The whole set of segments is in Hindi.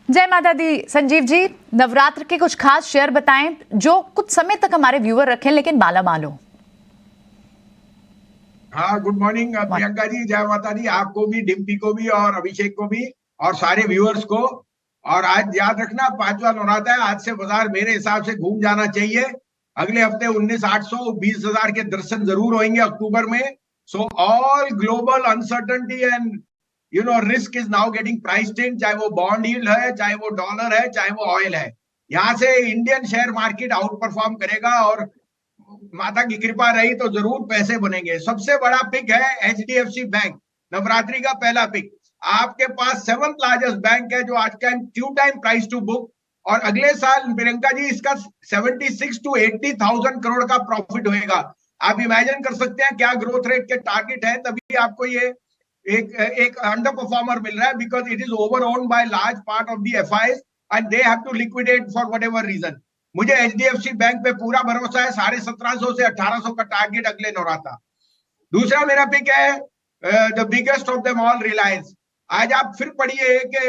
जय माता दी। संजीव जी, नवरात्र के कुछ खास शेयर बताएं जो कुछ समय तक हमारे व्यूअर रखें लेकिन मालामाल हो। हाँ, गुड मॉर्निंग प्रियंका जी, जय माता दी। आपको भी, डिम्पी को भी और अभिषेक को भी और सारे व्यूअर्स को। और आज याद रखना, पांचवा नवरात्र है। आज से बाजार मेरे हिसाब से घूम जाना चाहिए। अगले हफ्ते 19,800 20,000 के दर्शन जरूर होंगे अक्टूबर में। So all global uncertainty and risk is now getting priced इन, चाहे वो बॉन्ड यील्ड है, चाहे वो डॉलर है, चाहे वो ऑयल है। यहाँ से Indian share market out perform करेगा और माता की कृपा रही तो जरूर पैसे बनेंगे। सबसे बड़ा पिक है एचडीएफसी बैंक, नवरात्रि का पहला पिक। आपके पास 7th लार्जेस्ट बैंक है जो आज का two time price to book. और अगले साल प्रियंका जी इसका 76 to 80,000 करोड़ का प्रॉफिट होएगा। आप इमेजिन कर सकते हैं क्या ग्रोथ रेट के टारगेट है। तभी आपको ये एक अंडर परफॉर्मर मिल रहा है, because it is over owned by large part of the FIs and they have to liquidate for whatever reason. मुझे एचडीएफसी बैंक पे पूरा भरोसा है। 1750 से 1800 का टारगेट अगले नवरात्रा। दूसरा मेरा पिक है the biggest of them all, Reliance. आज आप फिर पढ़िए कि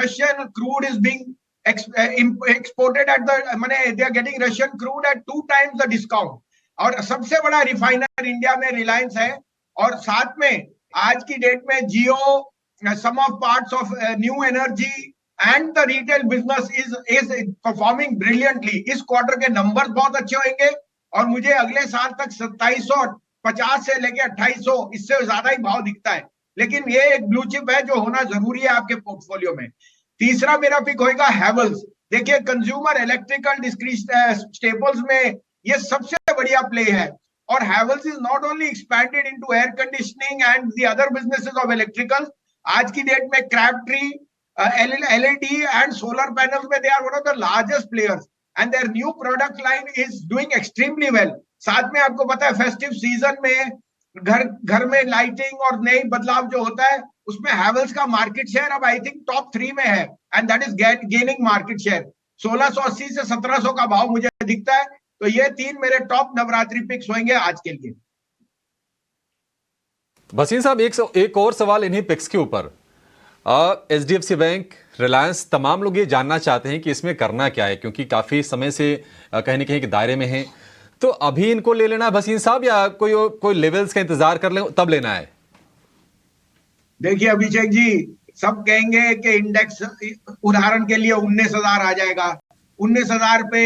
Russian crude is being exported at the money they are getting Russian crude at 2 times the discount. और सबसे बड़ा रिफाइनर इंडिया में रिलायंस है। और साथ में आज की डेट में Jio, some of parts of new energy and the retail business is performing brilliantly. इस क्वार्टर के नंबर्स बहुत अच्छे होंगे और मुझे अगले साल तक 2750 से लेके 2800, इससे ज्यादा ही भाव दिखता है। लेकिन ये एक ब्लू चिप है जो होना जरूरी है आपके पोर्टफोलियो में। तीसरा मेरा पिक होगा हैवेल्स। देखिए, कंज्यूमर इलेक्ट्रिकल स्टेपल्स में ये सबसे बढ़िया प्ले है। और Havells is not only expanded into air conditioning and the other businesses of electrical. आज की डेट में क्रैफट्री, LED and solar panels में they are one of the largest players and their new product line is doing extremely well. साथ में आपको पता है फेस्टिव सीजन में घर में लाइटिंग और नई बदलाव जो होता है उसमें हैवेल्स का मार्केट शेयर अब आई थिंक टॉप 3 में है and that is gaining market share. 1680 से 1700 का भाव मुझे दिखता है। तो ये 3 मेरे टॉप नवरात्रि पिक्स होंगे आज के लिए। भसीन साहब, एक और सवाल इन्हीं पिक्स के ऊपर। एचडीएफसी बैंक, रिलायंस, तमाम लोग ये जानना चाहते हैं कि इसमें करना क्या है, क्योंकि काफी समय से कहीं ना कहीं के दायरे में हैं। तो अभी इनको ले लेना है भसीन साहब, या कोई लेवल्स का इंतजार कर ले तब लेना है? देखिए अभिषेक जी, सब कहेंगे कि इंडेक्स उदाहरण के लिए 19,000 आ जाएगा। 19,000 पे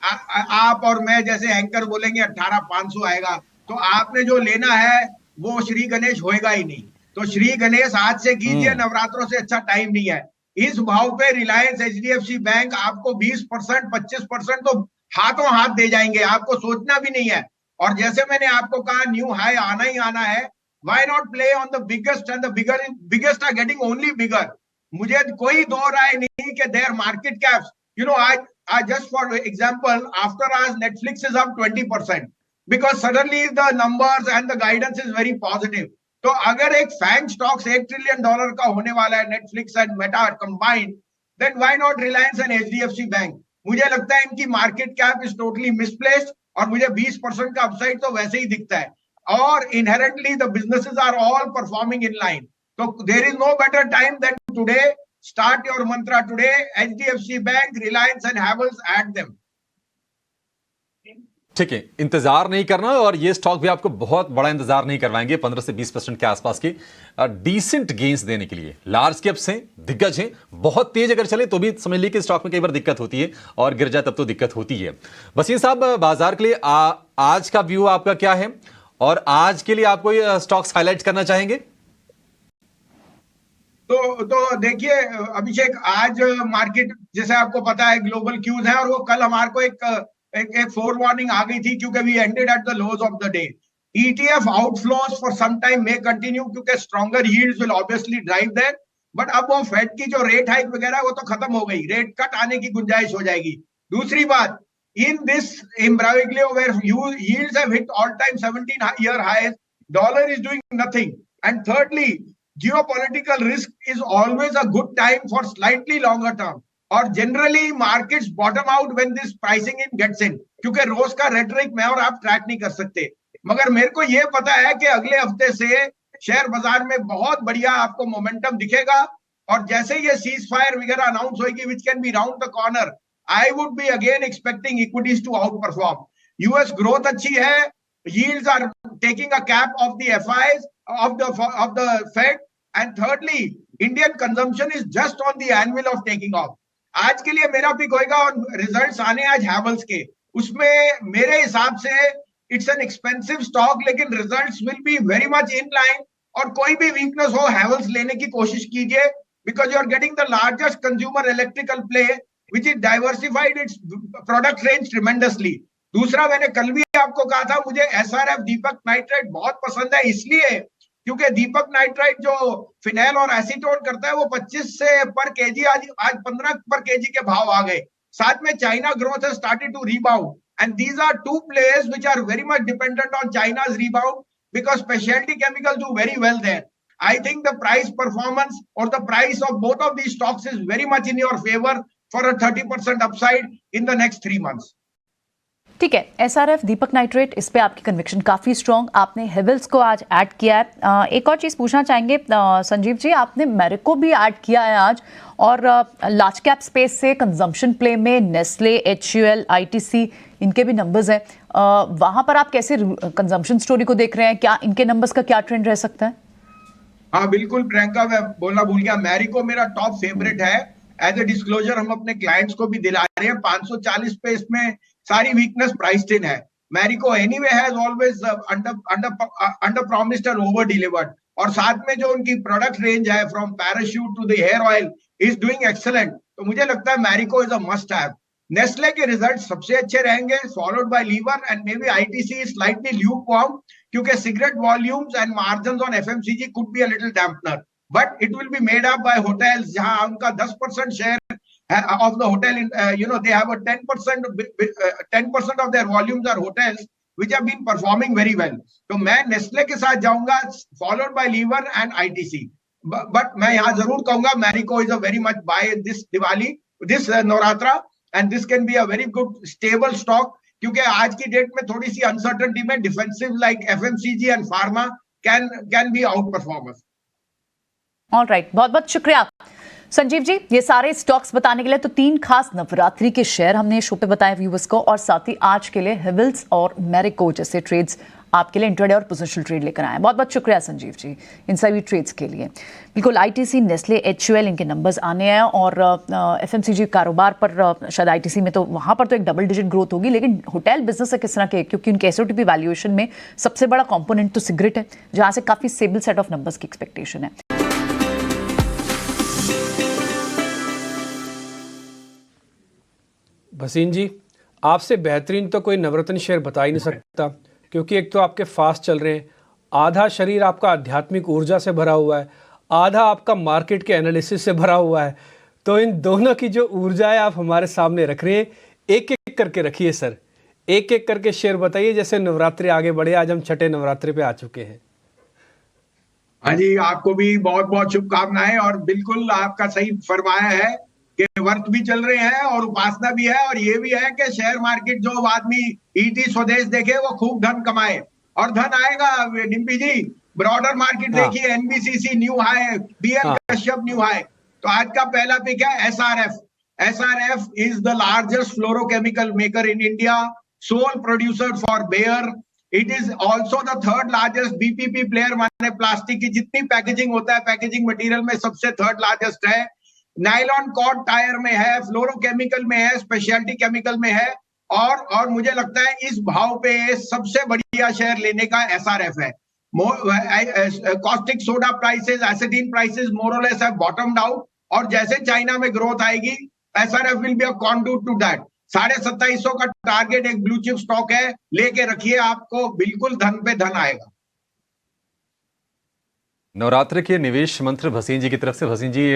आप और मैं जैसे एंकर बोलेंगे 18,500 आएगा। तो आपने जो लेना है वो श्री गणेश होएगा ही नहीं। तो श्री गणेश आज से कीजिए, नवरात्रों से अच्छा टाइम नहीं है। इस भाव पे रिलायंस, एचडीएफसी बैंक आपको 20% 25% तो हाथों हाथ दे जाएंगे, आपको सोचना भी नहीं है। और जैसे मैंने आपको कहा, न्यू हाई आना ही आना है। Why not play on the biggest and the biggest are getting only bigger. मुझे कोई दो राय नहीं कि there market caps, I just for example, after us Netflix is up 20% because suddenly the numbers and the guidance is very positive. तो अगर एक फैंग स्टॉक्स $1 ट्रिलियन का होने वाला है, Netflix and Meta combined, then why not Reliance and HDFC bank. मुझे लगता है इनकी market cap is totally misplaced और मुझे 20% का अपसाइड तो वैसे ही दिखता है। और inherently the businesses are all performing in line. तो there is no better time than today. Start your mantra today, HDFC bank, Reliance and Havells, add them. ठीक है, इंतजार नहीं करना, और ये स्टॉक भी आपको बहुत बड़ा इंतजार नहीं करवाएंगे। 15 से 20% के आसपास की डिसेंट गेन्स देने के लिए। लार्ज कैप्स हैं, दिग्गज हैं, बहुत तेज अगर चले तो भी समझ लीजिए कि स्टॉक में कई बार दिक्कत होती है, और गिर जाए तब तो दिक्कत होती है। वसीम साहब, बाजार के लिए आज का व्यू आपका क्या है, और आज के लिए आप कोई स्टॉक्स हाईलाइट करना चाहेंगे? तो देखिए अभिषेक, आज मार्केट जैसे आपको पता है ग्लोबल क्यूज है, और वो कल हमारे को एक फोर वार्निंग आ गई थी क्योंकि we ended at the lows of the day. ETF outflows for some time may continue क्योंकि stronger yields will obviously drive that. But अब वो फेड की जो रेट हाइक वगैरह वो तो खत्म हो गई, रेट कट आने की गुंजाइश हो जाएगी। दूसरी बात, in this imbroglio where yields have hit all time 17-year highs, dollar is doing nothing. And thirdly, geopolitical risk is always a good time for slightly longer term. और generally markets bottom out when this pricing in gets in, क्योंकि रोज का रेटरिक मैं और आप ट्रैक नहीं कर सकते। मगर मेरे को ये पता है कि अगले हफ्ते से शेयर बाजार में बहुत बढ़िया आपको मोमेंटम दिखेगा। और जैसे ये सीज फायर वगैरह अनाउंस होगी which can be round the corner, I would be again expecting equities to outperform. US growth अच्छी है, yields are taking a cap of the FIs of the Fed, and thirdly Indian consumption is just on the anvil of taking off। आज के लिए मेरा पिक होएगा, और रिजल्ट्स आने आज हैवल्स के, उसमें मेरे हिसाब से इट्स एन एक्सपेंसिव स्टॉक, लेकिन results will be very much in line, और कोई भी वीकनेस हो हैवल्स लेने की कोशिश कीजिए, because you are getting the largest consumer electrical play which is diversified its product range tremendously. दूसरा, मैंने कल भी आपको कहा था, मुझे एसआरएफ दीपक नाइट्राइट बहुत पसंद है, इसलिए क्योंकि दीपक नाइट्राइट जो फिनाइल और एसीटोन करता है वो 25 से पर केजी आज 15 पर केजी के भाव आ गए। साथ में China growth has started to rebound, and these are two players which are very much dependent on China's rebound, because specialty chemicals do very well there। I think the price performance or the price of both of these stocks is very much in your favor for a 30% upside in the next 3 months। ठीक है, एसआरएफ दीपक नाइट्रेट, इस पे आपकी कन्विक्शन काफ़ी स्ट्रॉन्ग, आपने हेवल्स को आज ऐड किया है। एक और चीज़ पूछना चाहेंगे संजीव जी, आपने मैरिको भी ऐड किया है आज, और लार्ज कैप स्पेस से कंजम्पशन प्ले में नेस्ले, एचयूएल, आईटीसी, इनके भी नंबर्स हैं, वहाँ पर आप कैसे कंजम्पशन स्टोरी को देख रहे हैं? क्या इनके नंबर्स का क्या ट्रेंड रह सकता है? हाँ बिल्कुल प्रियंका, मैं बोलना भूल गया, मैरिको मेरा टॉप फेवरेट है। एज ए डिस्क्लोजर हम अपने क्लाइंट्स को भी दिला रहे हैं, 540 पे इसमें सारी वीकनेस प्राइस्ड इन है। Marico anyway has always under promised and over delivered, और साथ में जो उनकी प्रोडक्ट रेंज है from Parachute to the hair oil is doing excellent, तो मुझे लगता है Marico is a must have. Nestle के रिजल्ट सबसे अच्छे रहेंगे, followed by Lever, and may be ITC is slightly lukewarm, क्योंकि cigarette volumes and margins on FMCG could be a little dampener, but it will be made up by hotels, जहां उनका 10% share of the hotel in they have a 10% of their volumes are hotels which have been performing very well। तो मैं नेस्ले के साथ जाऊंगा, followed by Lever and ITC, but मैं यहाँ जरूर कहूंगा Marico is a very much by this Diwali, this Navratra, and this can be a very good stable stock, क्योंकि आज की डेट में थोड़ी सी अनसर्टेनिटी में defensive like FMCG and pharma can be outperformers. Alright, बहुत बहुत शुक्रिया संजीव जी, ये सारे स्टॉक्स बताने के लिए। तो 3 खास नवरात्रि के शेयर हमने शो पे बताए व्यूवर्स को, और साथ ही आज के लिए हेवल्स और मैरिको जैसे ट्रेड्स आपके लिए इंट्राडे और पोजिशनल ट्रेड लेकर आए। बहुत बहुत शुक्रिया संजीव जी इन सभी ट्रेड्स के लिए। बिल्कुल, आईटीसी, नेस्ले, एचयूएल, इनके नंबर्स आने हैं, और एफएमसीजी कारोबार पर शायद आईटीसी में तो वहाँ पर तो एक डबल डिजिट ग्रोथ होगी, लेकिन होटल बिजनेस है किस तरह के, क्योंकि उनके एसओटीपी वैल्यूएशन में सबसे बड़ा कॉम्पोनेंट तो सिगरेट है, जहाँ से काफ़ी स्टेबल सेट ऑफ नंबर्स की एक्सपेक्टेशन है। भसीन जी, आपसे बेहतरीन तो कोई नवरत्न शेयर बता ही नहीं सकता, क्योंकि एक तो आपके फास्ट चल रहे हैं, आधा शरीर आपका आध्यात्मिक ऊर्जा से भरा हुआ है, आधा आपका मार्केट के एनालिसिस से भरा हुआ है। तो इन दोनों की जो ऊर्जा है आप हमारे सामने रख रहे हैं, एक एक करके रखिए सर, एक एक करके शेयर बताइए, जैसे नवरात्रि आगे बढ़े। आज हम छठे नवरात्रि पे आ चुके हैं। हाँ जी, आपको भी बहुत बहुत शुभकामनाएं, और बिल्कुल आपका सही फरमाया है कि वर्त भी चल रहे हैं और उपासना भी है, और ये भी है कि शेयर मार्केट जो आदमी ईटी स्वदेश देखे वो खूब धन कमाए, और धन आएगा। डिम्पी जी, ब्रॉडर मार्केट देखिए, NBCC new high, BM Kashyap new high. तो आज का पहला पिक है SRF. SRF is the largest fluorochemical maker in India, sole producer for Bayer. It is also the third largest BPP player, माने प्लास्टिक की जितनी पैकेजिंग होता है पैकेजिंग मटेरियल में सबसे थर्ड लार्जेस्ट है। नाइलॉन कॉर्ड टायर में है, फ्लोरोकेमिकल में है, स्पेशलिटी केमिकल में है, और मुझे लगता है इस भाव पे सबसे बढ़िया शेयर लेने का एसआरएफ है। कॉस्टिक सोडा प्राइसेस, एसिटीन प्राइसेस मोर और लेस हैव बॉटम्ड आउट, और जैसे चाइना में ग्रोथ आएगी SRF will be a conduit to that. 2750 का टारगेट एक ब्लू चिप स्टॉक है, लेके रखिए, आपको बिल्कुल धन पे धन आएगा। नवरात्र के निवेश मंत्र भसीन जी की तरफ से। भसीन जी,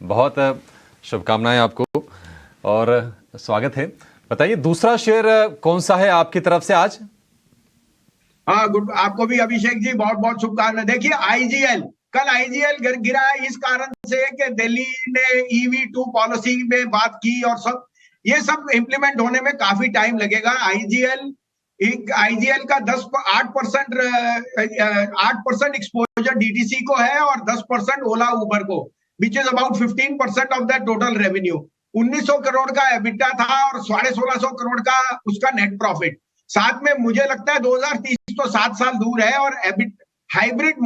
बहुत शुभकामनाएं आपको और स्वागत है। बताइए दूसरा शेयर कौन सा है आपकी तरफ से आज? हाँ, गुड, आपको भी अभिषेक जी बहुत बहुत शुभकामनाएं। देखिए आईजीएल, कल आईजीएल गिरा है इस कारण से कि दिल्ली ने EV2 पॉलिसी में बात की, और सब ये सब इंप्लीमेंट होने में काफी टाइम लगेगा। आईजीएल का 8% एक्सपोजर डीटीसी को है और 10% ओला उबर को। Which is about 15% of the total revenue. 1900 crore का एबिटा था और 1650 करोड़ का उसका नेट प्रॉफिट। साथ में मुझे लगता है 2030 तो 7 साल दूर है, और हाइब्रिड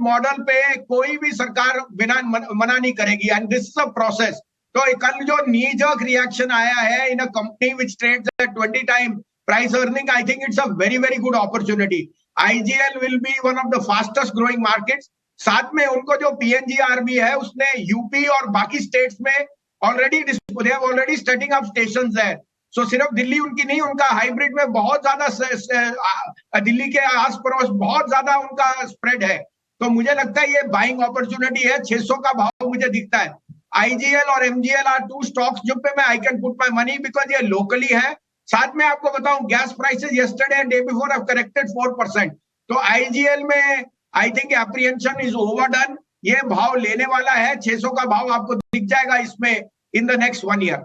मॉडल पे कोई भी सरकार बिना मना नहीं करेगी, and this is a process. तो कल जो नी-जर्क रिएक्शन आया है in a company which trades at 20 time price earning, I think it's a very very good opportunity. IGL will be one of the fastest growing markets. साथ में उनको जो पीएनजीआरबी है उसने यूपी और बाकी स्टेट्स में ऑलरेडी सेटिंग अप स्टेशंस है। सो सिर्फ दिल्ली उनकी नहीं, उनका हाइब्रिड में बहुत ज्यादा दिल्ली के आस पड़ोस बहुत ज्यादा उनका स्प्रेड है। तो मुझे लगता है ये बाइंग अपॉर्चुनिटी है। 600 का भाव मुझे दिखता है। आईजीएल और एमजीएल आर टू स्टॉक्स जो पे मैं I can put my money, because ये लोकली है। साथ में आपको बताऊं, gas prices yesterday and day before have corrected 4%। तो आईजीएल में I think apprehension is overdone. ये भाव लेने वाला है। 600 का भाव आपको दिख जाएगा इसमें इन द नेक्स्ट 1 ईयर।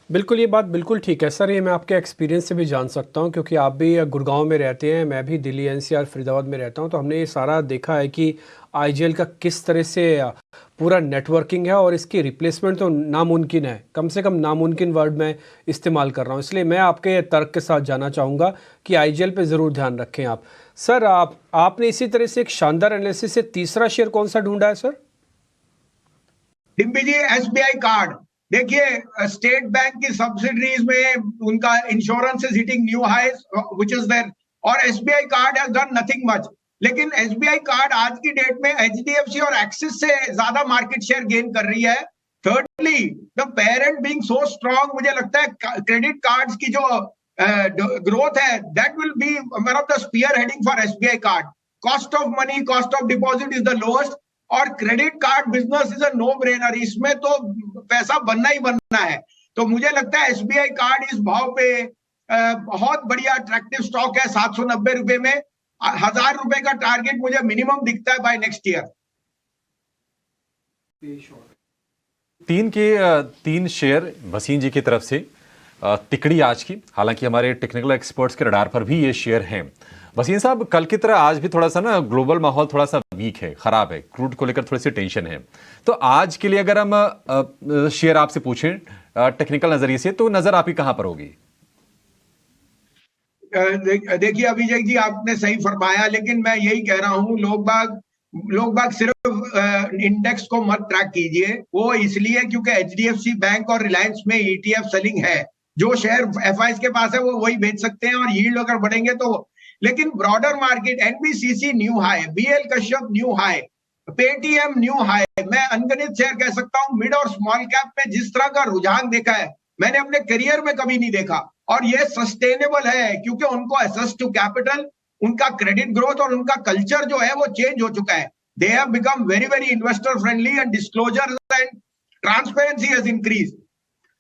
बिल्कुल, ये बात बिल्कुल ठीक है सर। ये मैं आपके एक्सपीरियंस से भी जान सकता हूँ, क्योंकि आप भी गुड़गांव में रहते हैं, मैं भी दिल्ली एनसीआर फरीदाबाद में रहता हूँ। तो हमने ये सारा देखा है कि आईजीएल का किस तरह से पूरा नेटवर्किंग है, और इसकी रिप्लेसमेंट तो नामुमकिन है। कम से कम नामुमकिन वर्ड मैं इस्तेमाल कर रहा हूँ। इसलिए मैं आपके तर्क के साथ जाना चाहूँगा कि आईजीएल पे ज़रूर ध्यान रखें आप। सर आपने इसी तरह से एक शानदार एनालिसिस से तीसरा शेयर कौन सा ढूंढा है sir? Dimpy ji, SBI card. देखिए, स्टेट बैंक की सब्सिडरीज में उनका insurance is hitting new highs which is there, और SBI card has done nothing much. लेकिन एसबीआई कार्ड आज की डेट में एचडीएफसी और एक्सिस से ज्यादा मार्केट शेयर गेन कर रही है। Thirdly, the parent being so strong, मुझे लगता है क्रेडिट कार्ड्स की जो ग्रोथ है that will be one of the spearheading for SBI card. Cost of money, cost of deposit is the lowest, और credit card business is a no brainer. इसमें तो पैसा बनना ही बनना है। तो मुझे लगता है एसबीआई कार्ड इस भाव पे बहुत बढ़िया अट्रैक्टिव स्टॉक है। 790 रुपए में 1000 रुपए का टारगेट मुझे मिनिमम दिखता है बाय नेक्स्ट ईयर। तीन शेयर वसीम जी की तरफ से तिकड़ी आज की। हालांकि हमारे टेक्निकल एक्सपर्ट्स के रडार पर भी ये शेयर हैं। वसीम साहब, कल की तरह आज भी थोड़ा सा ना ग्लोबल माहौल थोड़ा सा वीक है, खराब है, क्रूड को लेकर थोड़ी सी टेंशन है। तो आज के लिए अगर हम शेयर आपसे पूछें टेक्निकल नजरिए से, तो नजर आपकी कहां पर होगी? देखिए अभिषेक जी, आपने सही फरमाया, लेकिन मैं यही कह रहा हूं, लोग बाग सिर्फ इंडेक्स को मत ट्रैक कीजिए। वो इसलिए क्योंकि एचडीएफसी बैंक और रिलायंस में ईटीएफ सेलिंग है। जो शेयर एफआईएस के पास है वो वही बेच सकते हैं, और यील्ड अगर बढ़ेंगे तो। लेकिन broader market, NBCC new high, BL Kashyap new high, Paytm new high. मैं अनगिनत शेयर कह सकता हूं। मिड और स्मॉल कैप में जिस तरह का रुझान देखा है मैंने अपने करियर में कभी नहीं देखा, और ये सस्टेनेबल है क्योंकि उनको एसेस टू कैपिटल, उनका क्रेडिट ग्रोथ और उनका कल्चर जो है वो चेंज हो चुका है। They have become very very investor friendly, and disclosure and transparency has increase.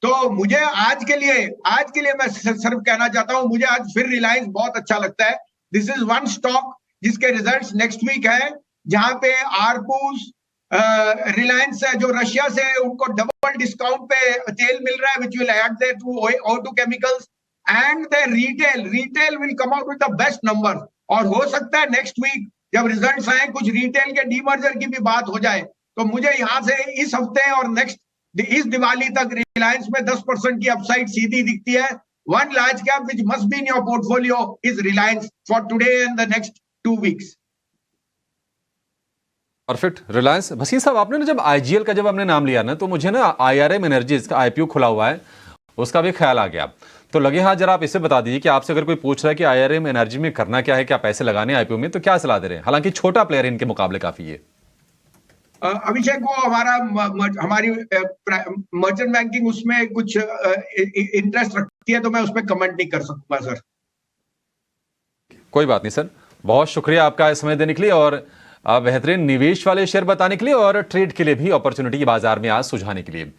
तो मुझे आज के लिए मैं सिर्फ कहना चाहता हूं, मुझे आज फिर रिलायंस बहुत अच्छा लगता है। दिस इज वन स्टॉक जिसके रिजल्ट्स नेक्स्ट वीक है, जहां पे आरपूस रिलायंस है जो रशिया से, उनको डबल डिस्काउंट पे तेल मिल रहा है, which will add there to O2 chemicals, and the retail will come out with the best number. और हो सकता है नेक्स्ट वीक जब रिजल्ट्स आए कुछ रिटेल के डीमर्जर की भी बात हो जाए। तो मुझे यहां से इस हफ्ते और नेक्स्ट इस दिवाली तक रिलायंस में 10% की अपसाइड सीधी दिखती है। One large cap which must be in your portfolio is Reliance for today and the next 2 weeks. Perfect, Reliance. Wasim साहब, आपने ना जब आईजीएल का आपने नाम लिया ना, तो मुझे ना IRM एनर्जीज का आईपीओ खुला हुआ है, उसका भी ख्याल आ गया। तो लगे हाँ, जरा आप इसे बता दीजिए कि आपसे अगर कोई पूछ रहा है कि IRM एनर्जी में करना क्या है, क्या पैसे लगाने आईपीओ में, तो क्या सलाह दे रहे हैं? हालांकि छोटा प्लेयर इनके मुकाबले काफी है। अभिषेक, वो हमारी मर्चेंट बैंकिंग उसमें कुछ इंटरेस्ट रखती है, तो मैं उसमें कमेंट नहीं कर सकूंगा सर। कोई बात नहीं सर, बहुत शुक्रिया आपका समय देने के लिए, और बेहतरीन निवेश वाले शेयर बताने के लिए, और ट्रेड के लिए भी अपॉर्चुनिटी बाजार में आज सुझाने के लिए।